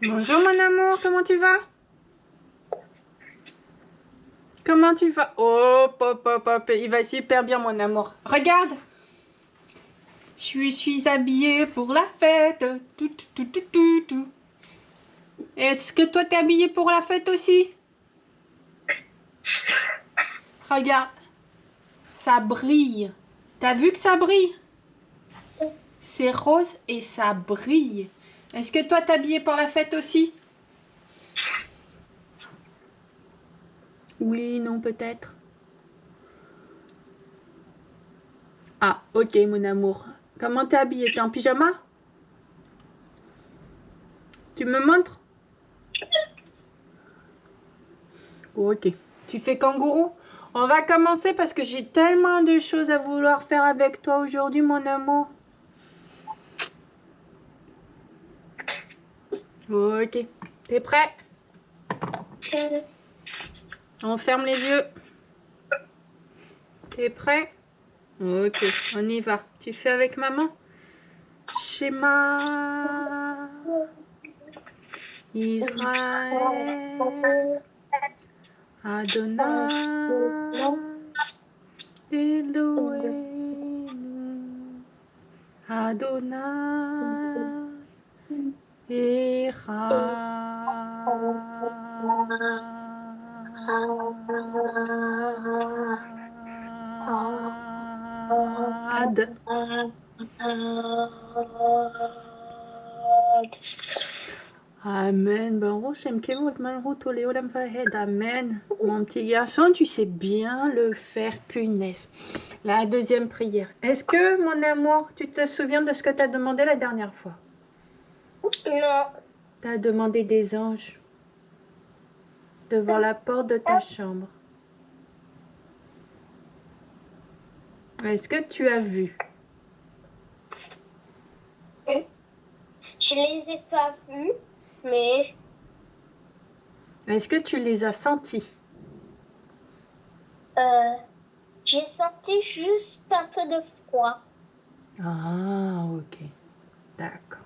Bonjour mon amour, comment tu vas? Comment tu vas? Oh, pop, pop, pop, il va super bien mon amour. Regarde, je suis habillée pour la fête. Tout, tout, tout, tout, tout. Est-ce que toi t'es habillée pour la fête aussi? Regarde, ça brille. T'as vu que ça brille? C'est rose et ça brille. Est-ce que toi t'es habillée pour la fête aussi? Oui, non, peut-être. Ah, ok mon amour. Comment t'es habillée? T'es en pyjama? Tu me montres? Ok. Tu fais kangourou? On va commencer parce que j'ai tellement de choses à vouloir faire avec toi aujourd'hui, mon amour. Ok. T'es prêt? On ferme les yeux. T'es prêt? Ok, on y va. Tu fais avec maman? Schéma Israël Adonai Elohim Adonai Echad. Amen. Baruch Shem Kevod Malchut Olam Vahed. Amen. Mon petit garçon, tu sais bien le faire, punaise. La deuxième prière. Est-ce que, mon amour, tu te souviens de ce que tu as demandé la dernière fois? Non. Tu as demandé des anges devant la porte de ta chambre. Est-ce que tu as vu? Je les ai pas vus, mais Est-ce que tu les as sentis? j'ai senti juste un peu de froid. Ah, ok. D'accord.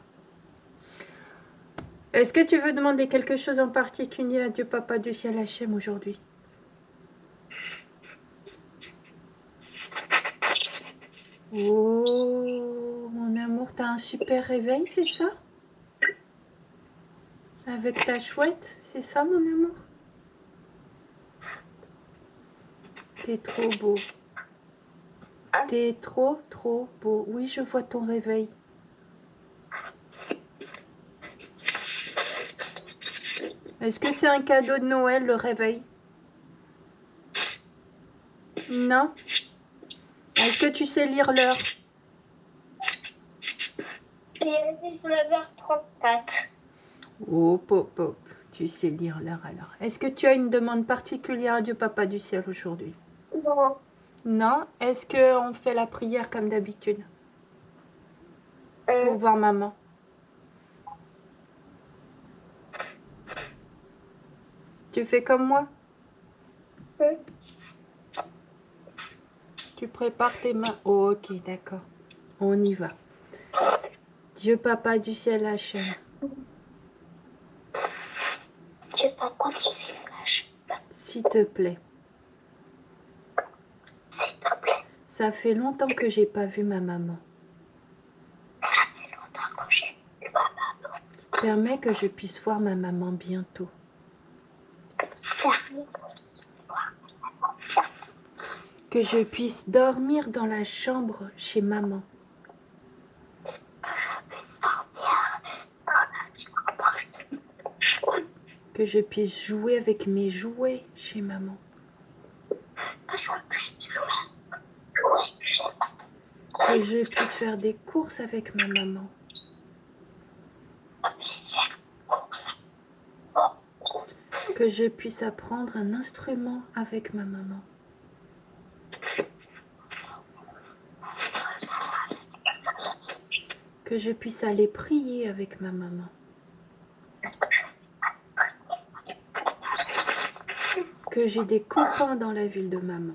Est-ce que tu veux demander quelque chose en particulier à Dieu Papa du ciel Hachem aujourd'hui? Oh, mon amour, t'as un super réveil, c'est ça? Avec ta chouette, c'est ça, mon amour? T'es trop beau. T'es trop, trop beau. Oui, je vois ton réveil. Est-ce que c'est un cadeau de Noël, le réveil? Non? Est-ce que tu sais lire l'heure? Il est 19h34. Oh, pop, pop. Tu sais lire l'heure alors. Est-ce que tu as une demande particulière à Dieu Papa du ciel aujourd'hui? Non. Non? Est-ce qu'on fait la prière comme d'habitude? Pour voir maman. Tu fais comme moi? Tu prépares tes mains. Oh, ok, d'accord. On y va. Dieu Papa du ciel Hachem. Dieu Papa du ciel Hachem. S'il te plaît. S'il te plaît. Ça fait longtemps que j'ai pas vu ma maman. Ça fait longtemps que j'ai vu ma maman. Permets que je puisse voir ma maman bientôt. Que je puisse dormir dans la chambre chez maman. Que je puisse jouer avec mes jouets chez maman. Que je puisse faire des courses avec ma maman. Que je puisse apprendre un instrument avec ma maman. Que je puisse aller prier avec ma maman. Que j'ai des copains dans la ville de maman.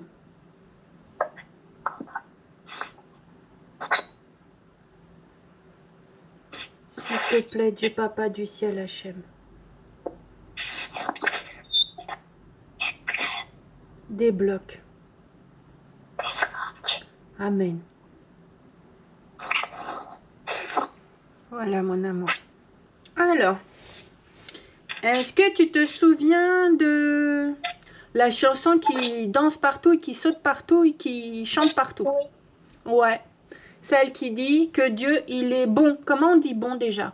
S'il te plaît, Dieu Papa du ciel Hachem. débloque. Amen. Voilà mon amour. Alors, est-ce que tu te souviens de la chanson qui danse partout, et qui saute partout et qui chante partout? Oui. Ouais. Celle qui dit que Dieu, il est bon. Comment on dit bon déjà?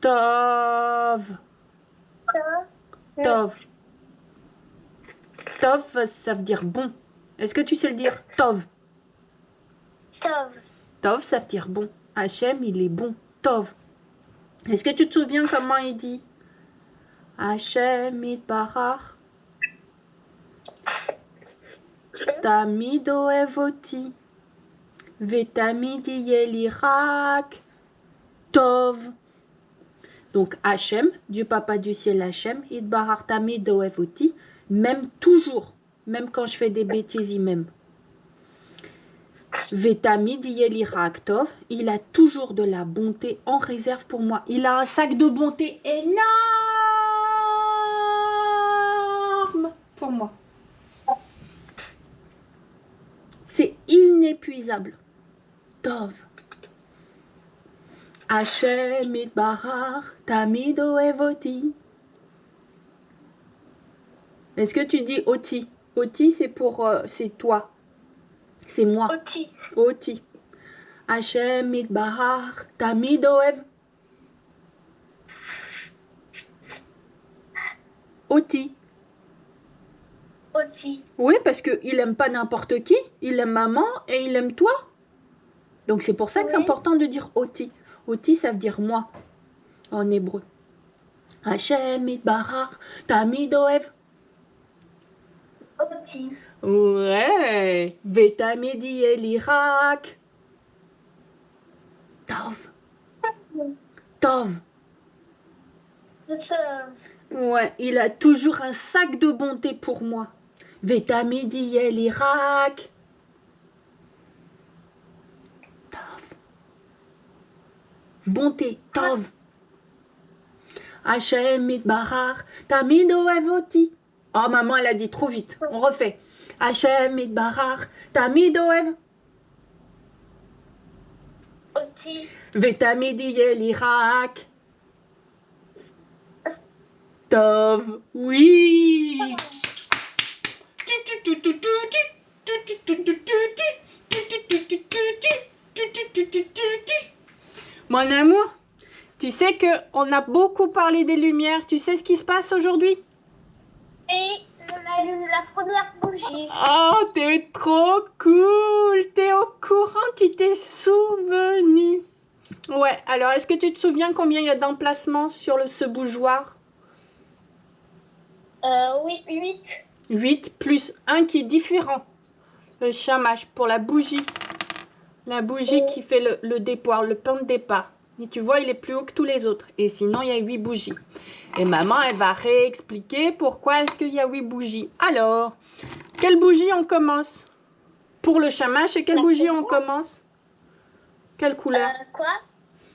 Tov. Tov. Tov, ça veut dire bon. Est-ce que tu sais le dire? Tov. Tov. Tov, ça veut dire bon. Hachem, il est bon. Tov. Est-ce que tu te souviens comment il dit? Hachem itbarach. Tamid ohev oti. Vetamid yeh li rak Tov. Donc Hachem, Dieu Papa du ciel Hachem, itbarach tamid ohev oti. Même toujours, même quand je fais des bêtises, il m'aime. Vetamid yeh li rak Tov. Il a toujours de la bonté en réserve pour moi. Il a un sac de bonté énorme pour moi. C'est inépuisable. Tov. Hachem itbarach tamid ohev oti. Est-ce que tu dis oti? Oti, c'est pour... c'est toi. C'est moi. Oti. Oti. Hachem itbarach tamid ohev oti. Oti. Oui, parce qu'il aime pas n'importe qui. Il aime maman et il aime toi. Donc c'est pour ça que c'est Oui. important de dire oti. Oti, ça veut dire moi en hébreu. Hachem itbarach tamid ohev. Oti. Ouais. Vetamid yeh li rak Tov. Tov. Ouais, il a toujours un sac de bonté pour moi. Vetamid yeh li rak Tov. Bonté, Tov. Hachem itbarach tamid ohev oti. Oh, maman, elle a dit trop vite. On refait. Hachem itbarach tamid ohev Oti. Vetamid yeh li rak Tov. Oui. Mon amour, tu sais que on a beaucoup parlé des lumières. Tu sais ce qui se passe aujourd'hui? Et on allume la première bougie. Oh, t'es trop cool. T'es au courant, tu t'es souvenu. Ouais, alors est-ce que tu te souviens combien il y a d'emplacements sur ce bougeoir? Oui, 8. 8 plus 1 qui est différent. Le chamash pour la bougie. La bougie qui fait le départ, le pain de départ. Et tu vois, il est plus haut que tous les autres. Et sinon, il y a 8 bougies. Et maman, elle va réexpliquer pourquoi est-ce qu'il y a 8 bougies. Alors, quelle bougie on commence? Pour le chamash, et quelle bougie on commence? Quelle couleur? Quoi?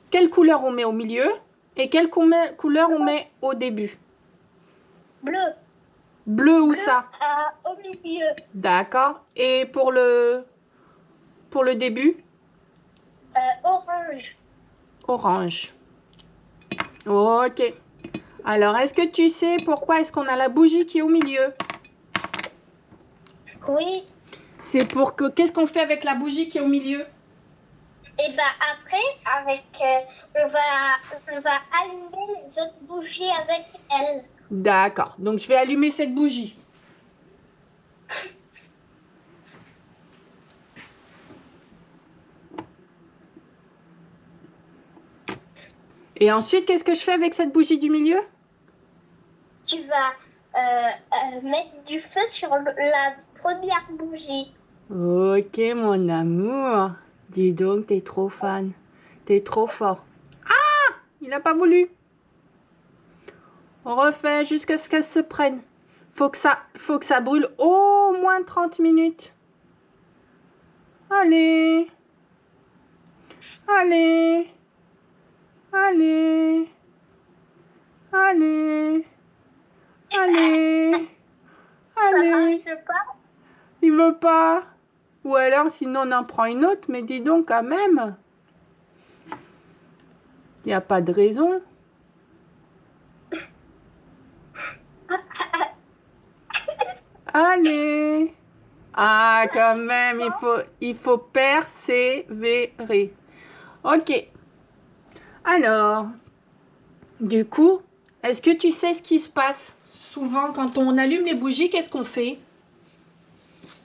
Quelle couleur on met au milieu? Et quelle couleur on met au début? Bleu. Bleu où ça? Au milieu. D'accord. Et pour le début? Orange. Orange. Ok. Alors, est-ce que tu sais pourquoi est-ce qu'on a la bougie qui est au milieu? Oui. C'est pour que... Qu'est-ce qu'on fait avec la bougie qui est au milieu? Et bah après, on va allumer les autres bougies avec elle. D'accord. Donc, je vais allumer cette bougie. Et ensuite, qu'est-ce que je fais avec cette bougie du milieu? Tu vas mettre du feu sur la première bougie. Ok, mon amour. Dis donc, t'es trop fan. T'es trop fort. Ah! Il n'a pas voulu. On refait jusqu'à ce qu'elle se prenne. Faut que ça brûle au moins 30 minutes. Allez. Allez. Allez. Allez. Allez. Ça Allez. marche pas. Il veut pas. Ou alors, sinon, on en prend une autre. Mais dis donc, quand même. Il n'y a pas de raison. Allez. Ah, quand même, il faut persévérer. Ok. Alors, du coup, est-ce que tu sais ce qui se passe? Souvent, quand on allume les bougies, qu'est-ce qu'on fait?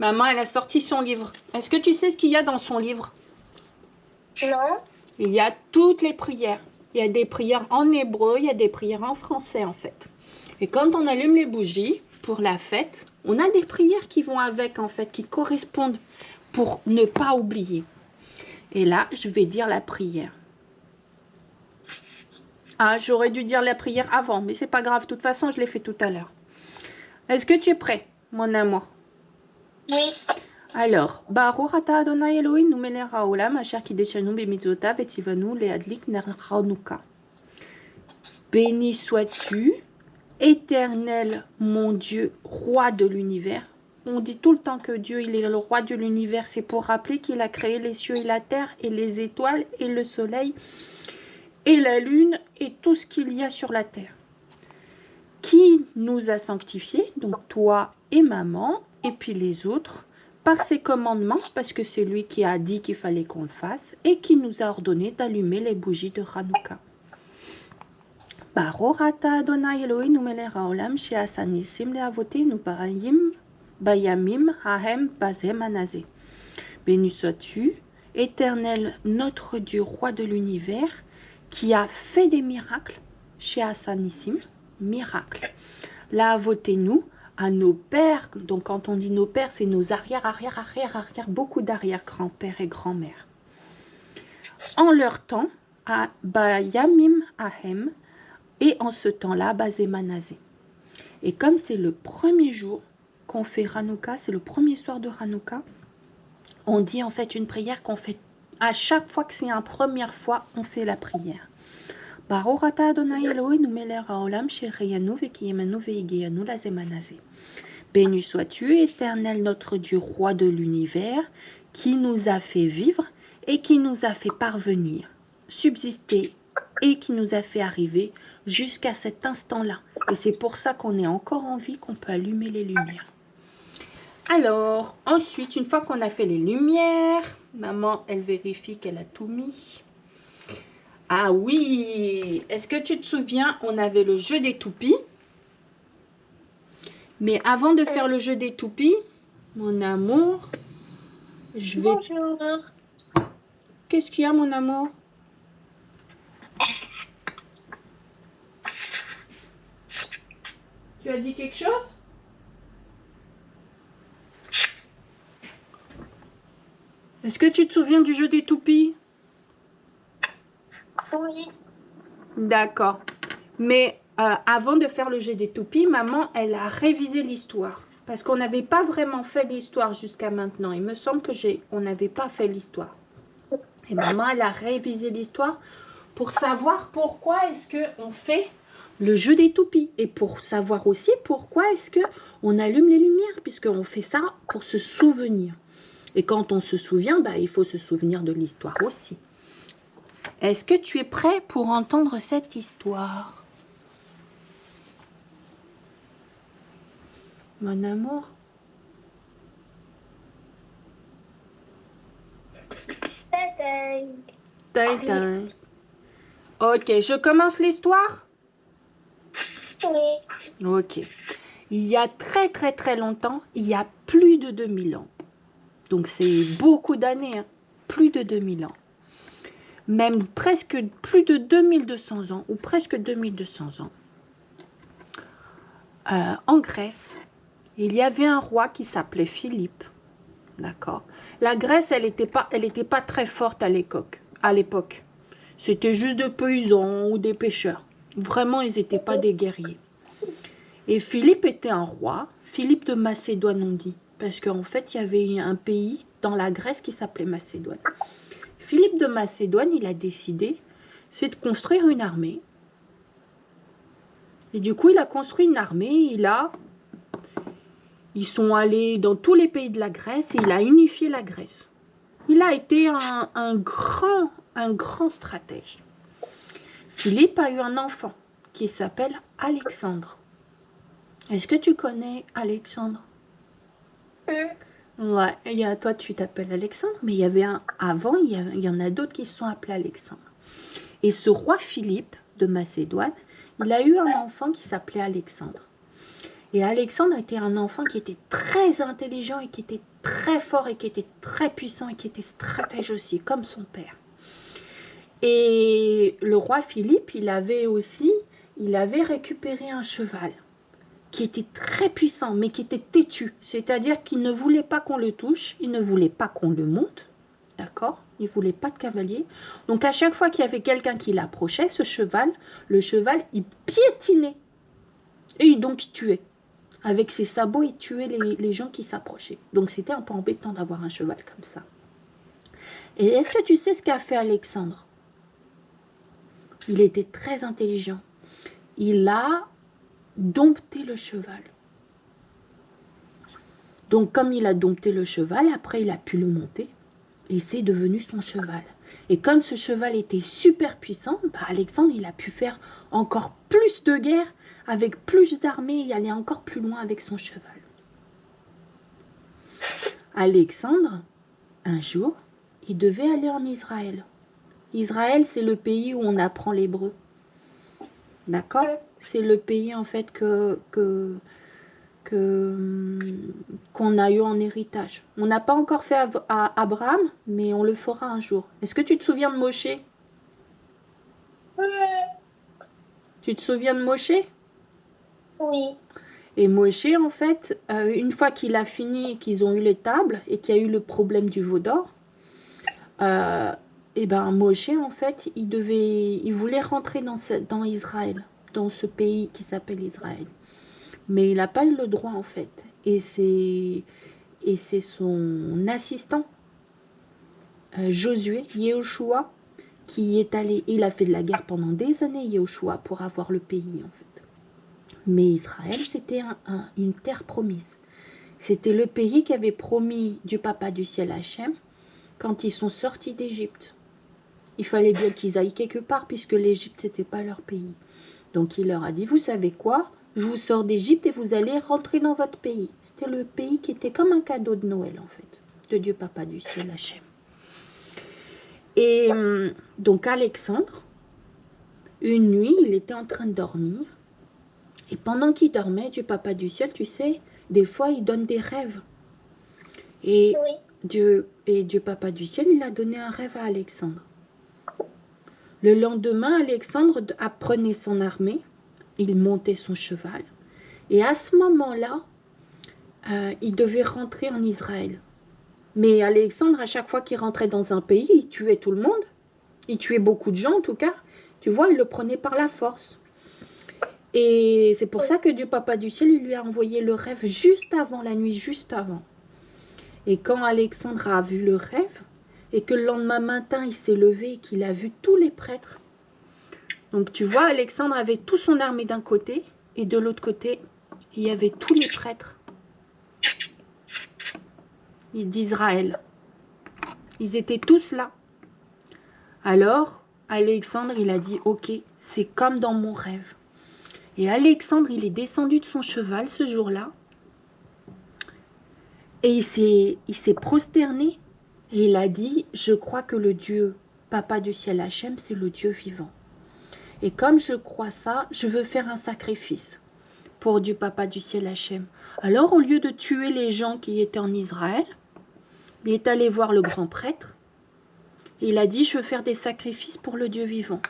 Maman, elle a sorti son livre. Est-ce que tu sais ce qu'il y a dans son livre? Non. Il y a toutes les prières. Il y a des prières en hébreu, il y a des prières en français, en fait. Et quand on allume les bougies pour la fête, on a des prières qui vont avec, en fait, qui correspondent pour ne pas oublier. Et là, je vais dire la prière. Ah, j'aurais dû dire la prière avant, mais c'est pas grave. De toute façon, je l'ai fait tout à l'heure. Est-ce que tu es prêt, mon amour? Oui. Alors, Baruch ata Adonai Elohim melech haolam asher kideshanu b'mitzvotav vetzivanu leadlik ner Hanouka. Béni sois-tu, Éternel, mon Dieu, roi de l'univers. On dit tout le temps que Dieu, il est le roi de l'univers. C'est pour rappeler qu'il a créé les cieux et la terre et les étoiles et le soleil et la lune et tout ce qu'il y a sur la terre. Qui nous a sanctifiés, donc toi et maman, et puis les autres, par ses commandements, parce que c'est lui qui a dit qu'il fallait qu'on le fasse, et qui nous a ordonné d'allumer les bougies de Hanouka. Baruch ata Adonai Elohim melech haolam she'asa nisim le'avotenu bayamim hahem bazem anazé. Béni sois-tu, Éternel, notre Dieu, roi de l'univers, qui a fait des miracles, she'asa nisim, miracles. Le'avotenu, à nos pères, donc quand on dit nos pères, c'est nos arrière, beaucoup d'arrière-grands-pères et grand-mères. En leur temps, à bayamim hahem, et en ce temps-là, Bazémanazé. Et comme c'est le premier jour qu'on fait Hanouka, c'est le premier soir de Hanouka, on dit en fait une prière qu'on fait à chaque fois que c'est la première fois, on fait la prière. Baruch ata Adonai Elohim melech haolam shehecheyanu vekiyemanu veigeyanu lazémanazé. Béni sois-tu, Éternel, notre Dieu, roi de l'univers, qui nous a fait vivre et qui nous a fait parvenir, subsister et qui nous a fait arriver jusqu'à cet instant-là. Et c'est pour ça qu'on est encore en vie, qu'on peut allumer les lumières. Alors, ensuite, une fois qu'on a fait les lumières, maman, elle vérifie qu'elle a tout mis. Ah oui! Est-ce que tu te souviens, on avait le jeu des toupies. Mais avant de faire le jeu des toupies, mon amour, je vais... Bonjour. Qu'est-ce qu'il y a, mon amour? Tu as dit quelque chose? Est-ce que tu te souviens du jeu des toupies? Oui. D'accord. Mais avant de faire le jeu des toupies, maman, elle a révisé l'histoire. Parce qu'on n'avait pas vraiment fait l'histoire jusqu'à maintenant. Il me semble que on n'avait pas fait l'histoire. Et maman, elle a révisé l'histoire pour savoir pourquoi est-ce qu'on fait le jeu des toupies. Et pour savoir aussi pourquoi est-ce qu'on allume les lumières. Puisqu'on fait ça pour se souvenir. Et quand on se souvient, bah, il faut se souvenir de l'histoire aussi. Est-ce que tu es prêt pour entendre cette histoire? Mon amour? Tadam. Ok, je commence l'histoire? Oui. Ok. Il y a très très très longtemps, il y a plus de 2000 ans. Donc c'est beaucoup d'années, hein. Plus de 2000 ans. Même presque plus de 2200 ans, ou presque 2200 ans. En Grèce, il y avait un roi qui s'appelait Philippe. D'accord. La Grèce, elle était pas très forte à l'époque. C'était juste des paysans ou des pêcheurs. Vraiment, ils n'étaient pas des guerriers. Et Philippe était un roi, Philippe de Macédoine on dit, parce qu'en fait il y avait un pays dans la Grèce qui s'appelait Macédoine. Philippe de Macédoine, il a décidé, c'est de construire une armée. Et du coup, il a construit une armée. Ils sont allés dans tous les pays de la Grèce et il a unifié la Grèce. Il a été un grand stratège. Philippe a eu un enfant qui s'appelle Alexandre. Est-ce que tu connais Alexandre? Ouais, toi tu t'appelles Alexandre, mais il y avait avant, il y en a d'autres qui se sont appelés Alexandre. Et ce roi Philippe de Macédoine, il a eu un enfant qui s'appelait Alexandre. Et Alexandre était un enfant qui était très intelligent et qui était très fort et qui était très puissant et qui était stratège aussi, comme son père. Et le roi Philippe, il avait récupéré un cheval qui était très puissant, mais qui était têtu. C'est-à-dire qu'il ne voulait pas qu'on le touche, il ne voulait pas qu'on le monte, d'accord? Il ne voulait pas de cavalier. Donc à chaque fois qu'il y avait quelqu'un qui l'approchait, le cheval, il piétinait. Et donc il tuait. Avec ses sabots, il tuait les gens qui s'approchaient. Donc c'était un peu embêtant d'avoir un cheval comme ça. Et est-ce que tu sais ce qu'a fait Alexandre? Il était très intelligent. Il a dompté le cheval. Donc comme il a dompté le cheval, après il a pu le monter. Et c'est devenu son cheval. Et comme ce cheval était super puissant, Alexandre, il a pu faire encore plus de guerres, avec plus d'armées et aller encore plus loin avec son cheval. Alexandre, un jour, il devait aller en Israël. Israël, c'est le pays où on apprend l'hébreu. D'accord? C'est le pays, en fait, qu'on a eu en héritage. On n'a pas encore fait à Abraham, mais on le fera un jour. Est-ce que tu te souviens de Moshe? Tu te souviens de Moshe? Oui. Et Moshe, en fait, une fois qu'il a fini, qu'ils ont eu les tables et qu'il y a eu le problème du veau d'or, et ben Moshe, en fait, il voulait rentrer dans Israël, dans ce pays qui s'appelle Israël. Mais il n'a pas eu le droit, en fait. Et c'est son assistant, Josué, Yehoshua, qui est allé. Il a fait de la guerre pendant des années, Yehoshua, pour avoir le pays, en fait. Mais Israël, c'était une terre promise. C'était le pays qu'avait promis du Papa du ciel Hachem quand ils sont sortis d'Égypte. Il fallait bien qu'ils aillent quelque part puisque l'Égypte, c'était pas leur pays. Donc il leur a dit, vous savez quoi? Je vous sors d'Égypte et vous allez rentrer dans votre pays. C'était le pays qui était comme un cadeau de Noël, en fait, de Dieu Papa du ciel Hachem. Et donc Alexandre, une nuit, il était en train de dormir. Et pendant qu'il dormait, Dieu Papa du ciel, tu sais, des fois, il donne des rêves. Et Dieu Papa du ciel, il a donné un rêve à Alexandre. Le lendemain, Alexandre apprenait son armée, il montait son cheval. Et à ce moment-là, il devait rentrer en Israël. Mais Alexandre, à chaque fois qu'il rentrait dans un pays, il tuait tout le monde. Il tuait beaucoup de gens, en tout cas. Tu vois, il le prenait par la force. Et c'est pour ça que Dieu Papa du ciel, il lui a envoyé le rêve juste avant, la nuit juste avant. Et quand Alexandre a vu le rêve, et que le lendemain matin, il s'est levé et qu'il a vu tous les prêtres. Donc tu vois, Alexandre avait toute son armée d'un côté, et de l'autre côté, il y avait tous les prêtres d'Israël. Ils étaient tous là. Alors, Alexandre, il a dit, ok, c'est comme dans mon rêve. Et Alexandre, il est descendu de son cheval ce jour-là. Et il s'est prosterné. Et il a dit, je crois que le Dieu, Papa du ciel Hachem, c'est le Dieu vivant. Et comme je crois ça, je veux faire un sacrifice pour Dieu, Papa du ciel Hachem. Alors, au lieu de tuer les gens qui étaient en Israël, il est allé voir le grand prêtre. Et il a dit, je veux faire des sacrifices pour le Dieu vivant.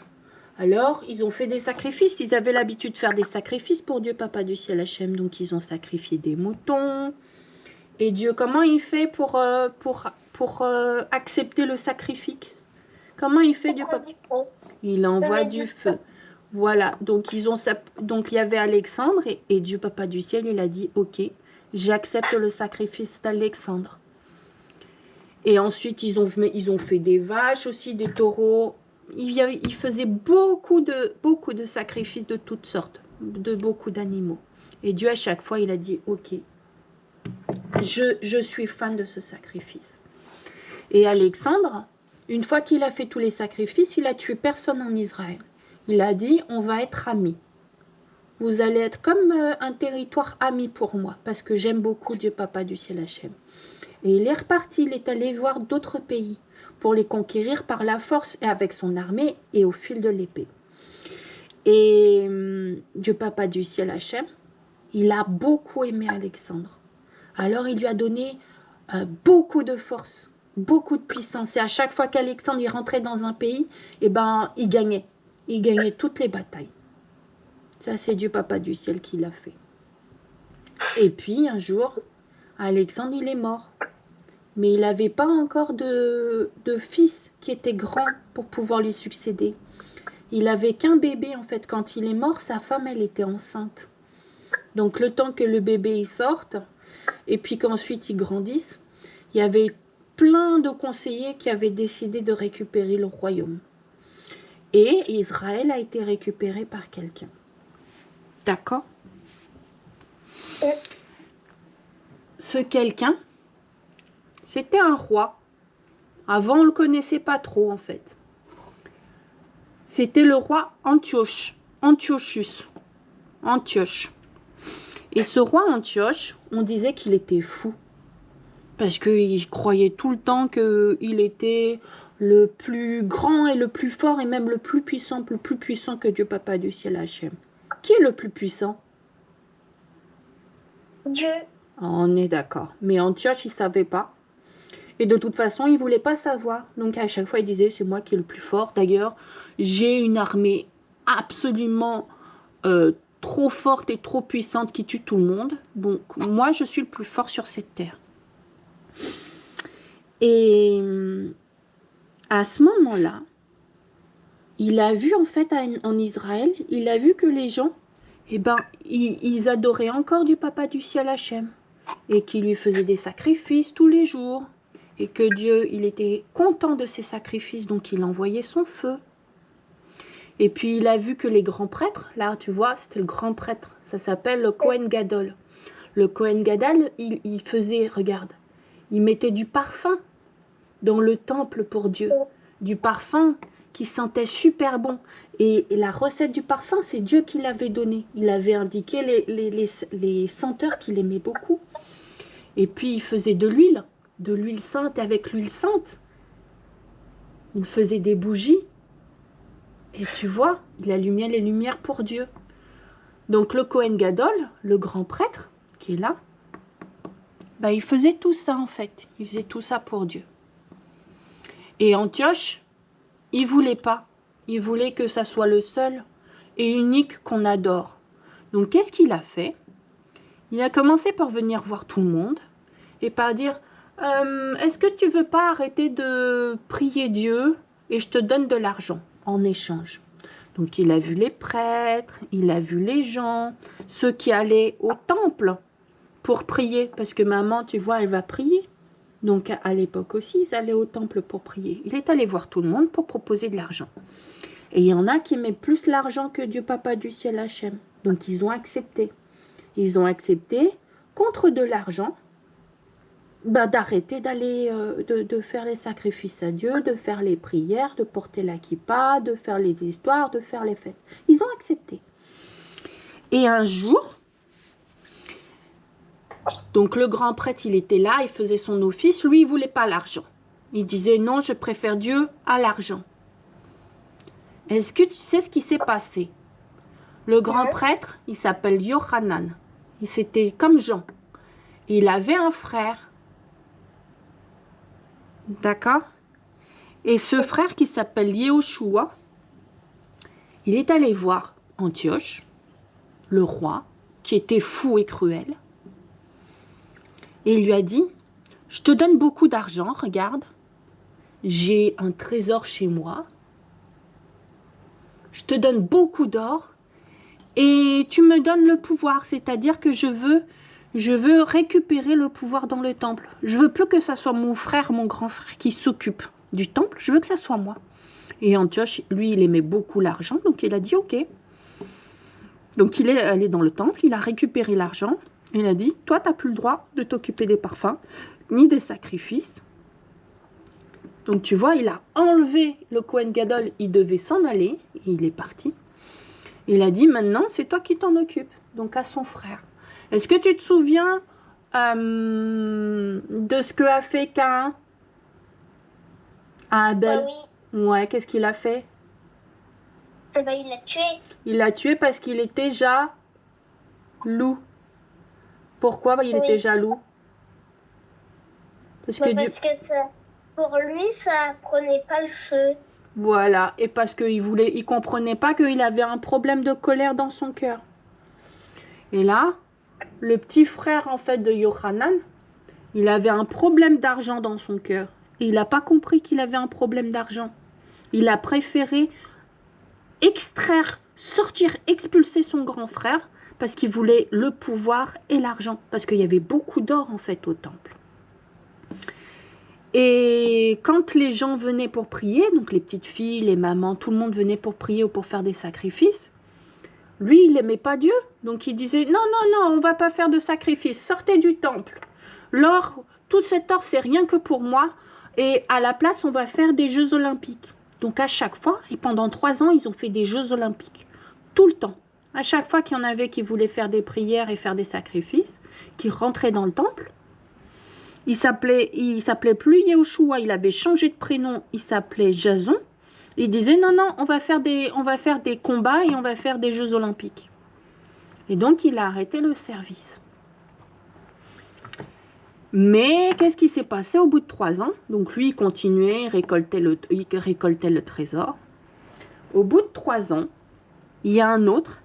Alors, ils ont fait des sacrifices. Ils avaient l'habitude de faire des sacrifices pour Dieu, Papa du ciel Hachem. Donc, ils ont sacrifié des moutons. Et Dieu, comment il fait pour accepter le sacrifice? Comment il fait Dieu, Papa? Il envoie du feu. Voilà. Donc, il y avait Alexandre et Dieu, Papa du ciel, il a dit, ok, j'accepte le sacrifice d'Alexandre. Et ensuite, ils ont fait des vaches aussi, des taureaux. Il faisait beaucoup de sacrifices de toutes sortes. de beaucoup d'animaux. Et Dieu, à chaque fois, il a dit, ok, je suis fan de ce sacrifice. Et Alexandre, une fois qu'il a fait tous les sacrifices, il a tué personne en Israël. Il a dit, on va être amis. Vous allez être comme un territoire ami pour moi, parce que j'aime beaucoup Dieu Papa du ciel Hachem. Et il est reparti, il est allé voir d'autres pays pour les conquérir par la force et avec son armée et au fil de l'épée. Et Dieu Papa du ciel Hachem, il a beaucoup aimé Alexandre. Alors il lui a donné beaucoup de force, beaucoup de puissance. Et à chaque fois qu'Alexandre il rentrait dans un pays, eh ben, il gagnait. Il gagnait toutes les batailles. Ça, c'est Dieu Papa du ciel qui l'a fait. Et puis, un jour, Alexandre, il est mort. Mais il n'avait pas encore de fils qui était grand pour pouvoir lui succéder. Il n'avait qu'un bébé, en fait. Quand il est mort, sa femme, elle était enceinte. Donc, le temps que le bébé il sorte, et puis qu'ensuite il grandisse, il y avait plein de conseillers qui avaient décidé de récupérer le royaume. Et Israël a été récupéré par quelqu'un. D'accord? Ce quelqu'un, c'était un roi. Avant, on ne le connaissait pas trop, en fait. C'était le roi Antioche. Antiochus. Antioche. Et ce roi Antioche, on disait qu'il était fou. Parce qu'il croyait tout le temps qu'il était le plus grand et le plus fort et même le plus puissant que Dieu Papa du ciel Hachem. Qui est le plus puissant? Dieu. On est d'accord. Mais Antioche, il ne savait pas. Et de toute façon, il ne voulait pas savoir. Donc à chaque fois, il disait, c'est moi qui est le plus fort. D'ailleurs, j'ai une armée absolument trop forte et trop puissante qui tue tout le monde. Donc moi, je suis le plus fort sur cette terre. Et à ce moment-là, il a vu en fait en Israël, il a vu que les gens, eh ben, ils adoraient encore du Papa du ciel Hachem. Et qui lui faisaient des sacrifices tous les jours. Et que Dieu, il était content de ces sacrifices, donc il envoyait son feu. Et puis il a vu que les grands prêtres, là tu vois, c'était le grand prêtre, ça s'appelle le Kohen Gadol. Le Kohen Gadol, il faisait, regarde, il mettait du parfum dans le temple pour Dieu. Du parfum qui sentait super bon. Et la recette du parfum, c'est Dieu qui l'avait donné. Il avait indiqué les senteurs qu'il aimait beaucoup. Et puis il faisait de l'huile sainte avec l'huile sainte. Il faisait des bougies. Et tu vois, il allumait les lumières pour Dieu. Donc le Kohen Gadol, le grand prêtre qui est là, bah, il faisait tout ça en fait. Il faisait tout ça pour Dieu. Et Antioche, il voulait pas. Il voulait que ça soit le seul et unique qu'on adore. Donc qu'est-ce qu'il a fait? Il a commencé par venir voir tout le monde et par dire est-ce que tu veux pas arrêter de prier Dieu et je te donne de l'argent en échange? Donc il a vu les prêtres, il a vu les gens, ceux qui allaient au temple pour prier, parce que maman, tu vois, elle va prier. Donc à l'époque aussi, ils allaient au temple pour prier. Il est allé voir tout le monde pour proposer de l'argent. Et il y en a qui mettent plus l'argent que Dieu Papa du ciel Hachem. Donc ils ont accepté. Ils ont accepté contre de l'argent, bah, d'arrêter d'aller de faire les sacrifices à Dieu, de faire les prières, de porter la kippa, de faire les histoires, de faire les fêtes. Ils ont accepté. Et un jour, donc le grand prêtre, il était là, il faisait son office. Lui, il ne voulait pas l'argent. Il disait non, je préfère Dieu à l'argent. Est-ce que tu sais ce qui s'est passé? Le grand prêtre, il s'appelle Yohanan. C'était comme Jean. Il avait un frère. D'accord? Et ce frère qui s'appelle Yehoshua, il est allé voir Antioche, le roi, qui était fou et cruel. Et il lui a dit, je te donne beaucoup d'argent, regarde. J'ai un trésor chez moi. Je te donne beaucoup d'or. Et tu me donnes le pouvoir, c'est-à-dire que je veux récupérer le pouvoir dans le temple. Je veux plus que ça soit mon frère, mon grand frère qui s'occupe du temple. Je veux que ça soit moi. Et Antioche, lui, il aimait beaucoup l'argent, donc il a dit ok. Donc il est allé dans le temple, il a récupéré l'argent. Il a dit, toi, tu n'as plus le droit de t'occuper des parfums, ni des sacrifices. Donc tu vois, il a enlevé le Kohen Gadol, il devait s'en aller, il est parti. Il a dit, maintenant, c'est toi qui t'en occupes. Donc à son frère. Est-ce que tu te souviens de ce que a fait Caïn à Abel? Oui. Ouais, qu'est-ce qu'il a fait? Eh ben, il l'a tué. Il l'a tué parce qu'il était jaloux. Pourquoi il était jaloux? Parce que, parce que pour lui, ça prenait pas le feu. Voilà, et parce qu'il comprenait pas qu'il avait un problème de colère dans son cœur. Et là, le petit frère en fait de Yohanan, il avait un problème d'argent dans son cœur. Et il n'a pas compris qu'il avait un problème d'argent. Il a préféré extraire, sortir, expulser son grand frère parce qu'il voulait le pouvoir et l'argent. Parce qu'il y avait beaucoup d'or en fait au temple. Et quand les gens venaient pour prier, donc les petites filles, les mamans, tout le monde venait pour prier ou pour faire des sacrifices, lui, il n'aimait pas Dieu. Donc il disait, non, non, non, on ne va pas faire de sacrifice, sortez du temple. L'or, tout cet or, c'est rien que pour moi. Et à la place, on va faire des Jeux Olympiques. Donc à chaque fois, et pendant 3 ans, ils ont fait des Jeux Olympiques. Tout le temps. À chaque fois qu'il y en avait qui voulaient faire des prières et faire des sacrifices, qui rentraient dans le temple, il s'appelait plus Yehoshua, il avait changé de prénom, il s'appelait Jason. Il disait non, non, on va faire des combats et on va faire des Jeux Olympiques. Et donc il a arrêté le service. Mais qu'est-ce qui s'est passé au bout de 3 ans? Donc lui, il continuait, il récoltait le trésor. Au bout de 3 ans, il y a un autre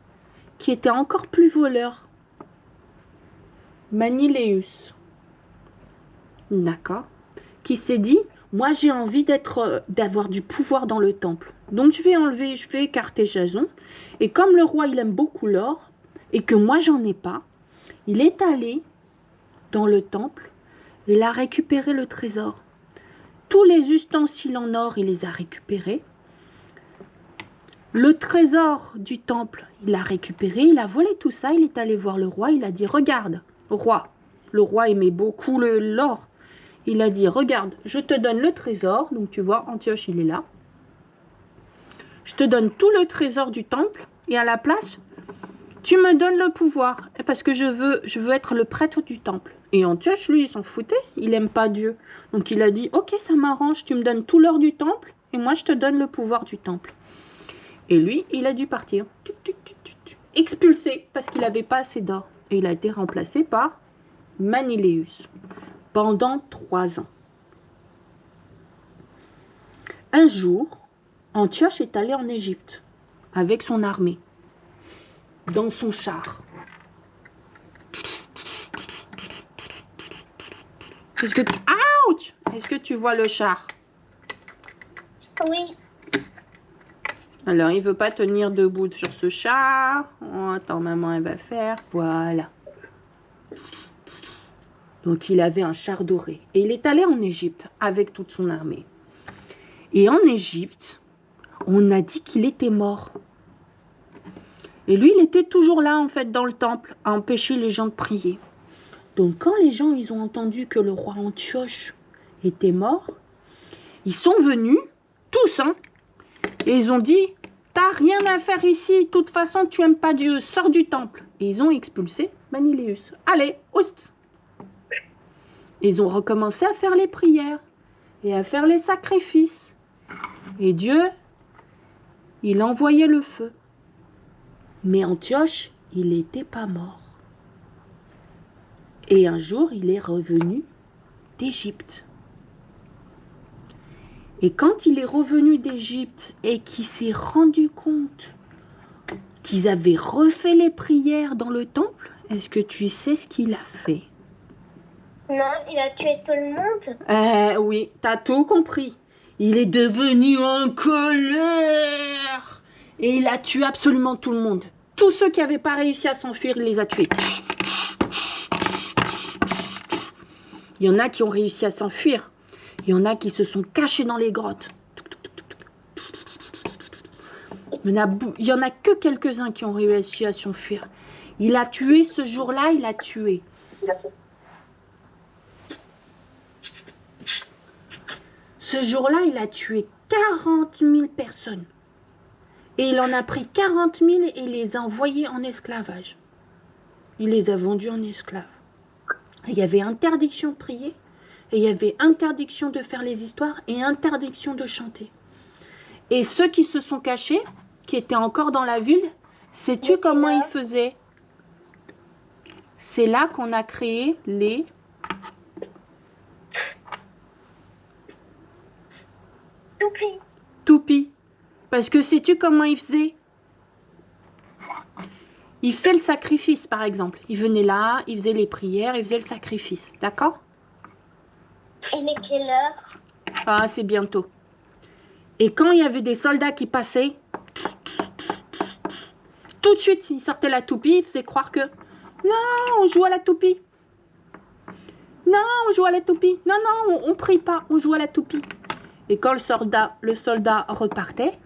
qui était encore plus voleur. Maniléus. D'accord. Qui s'est dit, moi j'ai envie d'avoir du pouvoir dans le temple. Donc je vais écarter Jason. Et comme le roi, il aime beaucoup l'or, et que moi j'en ai pas, il est allé dans le temple. Il a récupéré le trésor. Tous les ustensiles en or, il les a récupérés. Le trésor du temple, il l'a récupéré, il a volé tout ça, il est allé voir le roi, il a dit, regarde, roi. Le roi aimait beaucoup l'or. Il a dit, regarde, je te donne le trésor. Donc tu vois, Antioche, il est là. Je te donne tout le trésor du temple et à la place, tu me donnes le pouvoir. Parce que je veux être le prêtre du temple. Et Antioche, lui, il s'en foutait. Il n'aime pas Dieu. Donc il a dit, ok, ça m'arrange. Tu me donnes tout l'or du temple et moi, je te donne le pouvoir du temple. Et lui, il a dû partir. Expulsé parce qu'il n'avait pas assez d'or. Et il a été remplacé par Maniléus. Pendant 3 ans. Un jour, Antioche est allé en Égypte avec son armée, dans son char. Ouch! Est-ce que tu vois le char? Oui. Alors, il ne veut pas tenir debout sur ce char. Oh, attends, maman, elle va faire. Voilà. Donc, il avait un char doré. Et il est allé en Égypte avec toute son armée. Et en Égypte, on a dit qu'il était mort. Et lui, il était toujours là, en fait, dans le temple, à empêcher les gens de prier. Donc, quand les gens, ils ont entendu que le roi Antioche était mort, ils sont venus, tous, hein, et ils ont dit, t'as rien à faire ici, de toute façon, tu n'aimes pas Dieu, sors du temple. Et ils ont expulsé Maniléus. Allez, oust! Ils ont recommencé à faire les prières et à faire les sacrifices. Et Dieu, il envoyait le feu. Mais Antioche, il n'était pas mort. Et un jour, il est revenu d'Égypte. Et quand il est revenu d'Égypte et qu'il s'est rendu compte qu'ils avaient refait les prières dans le temple, est-ce que tu sais ce qu'il a fait? Non, il a tué tout le monde. Oui, t'as tout compris. Il est devenu en colère. Et il a tué absolument tout le monde. Tous ceux qui n'avaient pas réussi à s'enfuir, il les a tués. Il y en a qui ont réussi à s'enfuir. Il y en a qui se sont cachés dans les grottes. Il y en a que quelques-uns qui ont réussi à s'enfuir. Il a tué ce jour-là, il a tué. Ce jour-là, il a tué 40 000 personnes. Et il en a pris 40 000 et il les a envoyés en esclavage. Il les a vendus en esclaves. Il y avait interdiction de prier, et il y avait interdiction de faire les histoires et interdiction de chanter. Et ceux qui se sont cachés, qui étaient encore dans la ville, sais-tu comment ils faisaient? C'est là qu'on a créé les... toupies. Parce que sais-tu comment ils faisaient? Ils faisaient le sacrifice, par exemple. Ils venaient là, ils faisaient les prières, ils faisaient le sacrifice. D'accord? Il est quelle heure? Ah, c'est bientôt. Et quand il y avait des soldats qui passaient, tout de suite, ils sortaient la toupie, ils faisaient croire que non, on joue à la toupie. Non, on joue à la toupie. Non, non, on prie pas, on joue à la toupie. Et quand le soldat repartait,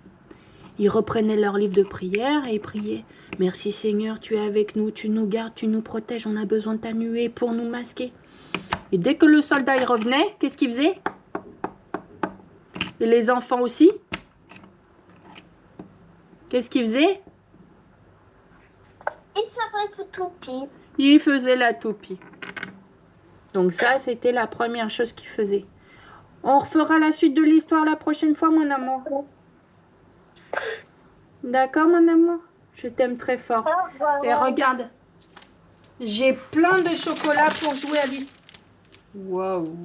ils reprenaient leur livre de prière et ils priaient. Merci Seigneur, tu es avec nous, tu nous gardes, tu nous protèges, on a besoin de ta nuée pour nous masquer. Et dès que le soldat il revenait, qu'est-ce qu'il faisait? Et les enfants aussi? Qu'est-ce qu'ils faisaient? Il s'arrête la toupie. Ils faisaient la toupie. Donc ça, c'était la première chose qu'ils faisaient. On refera la suite de l'histoire la prochaine fois, mon amour. D'accord, mon amour? Je t'aime très fort. Et regarde, j'ai plein de chocolat pour jouer à l'histoire. Waouh!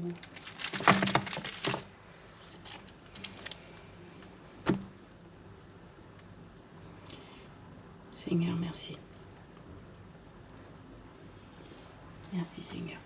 Seigneur, merci. Merci, Seigneur.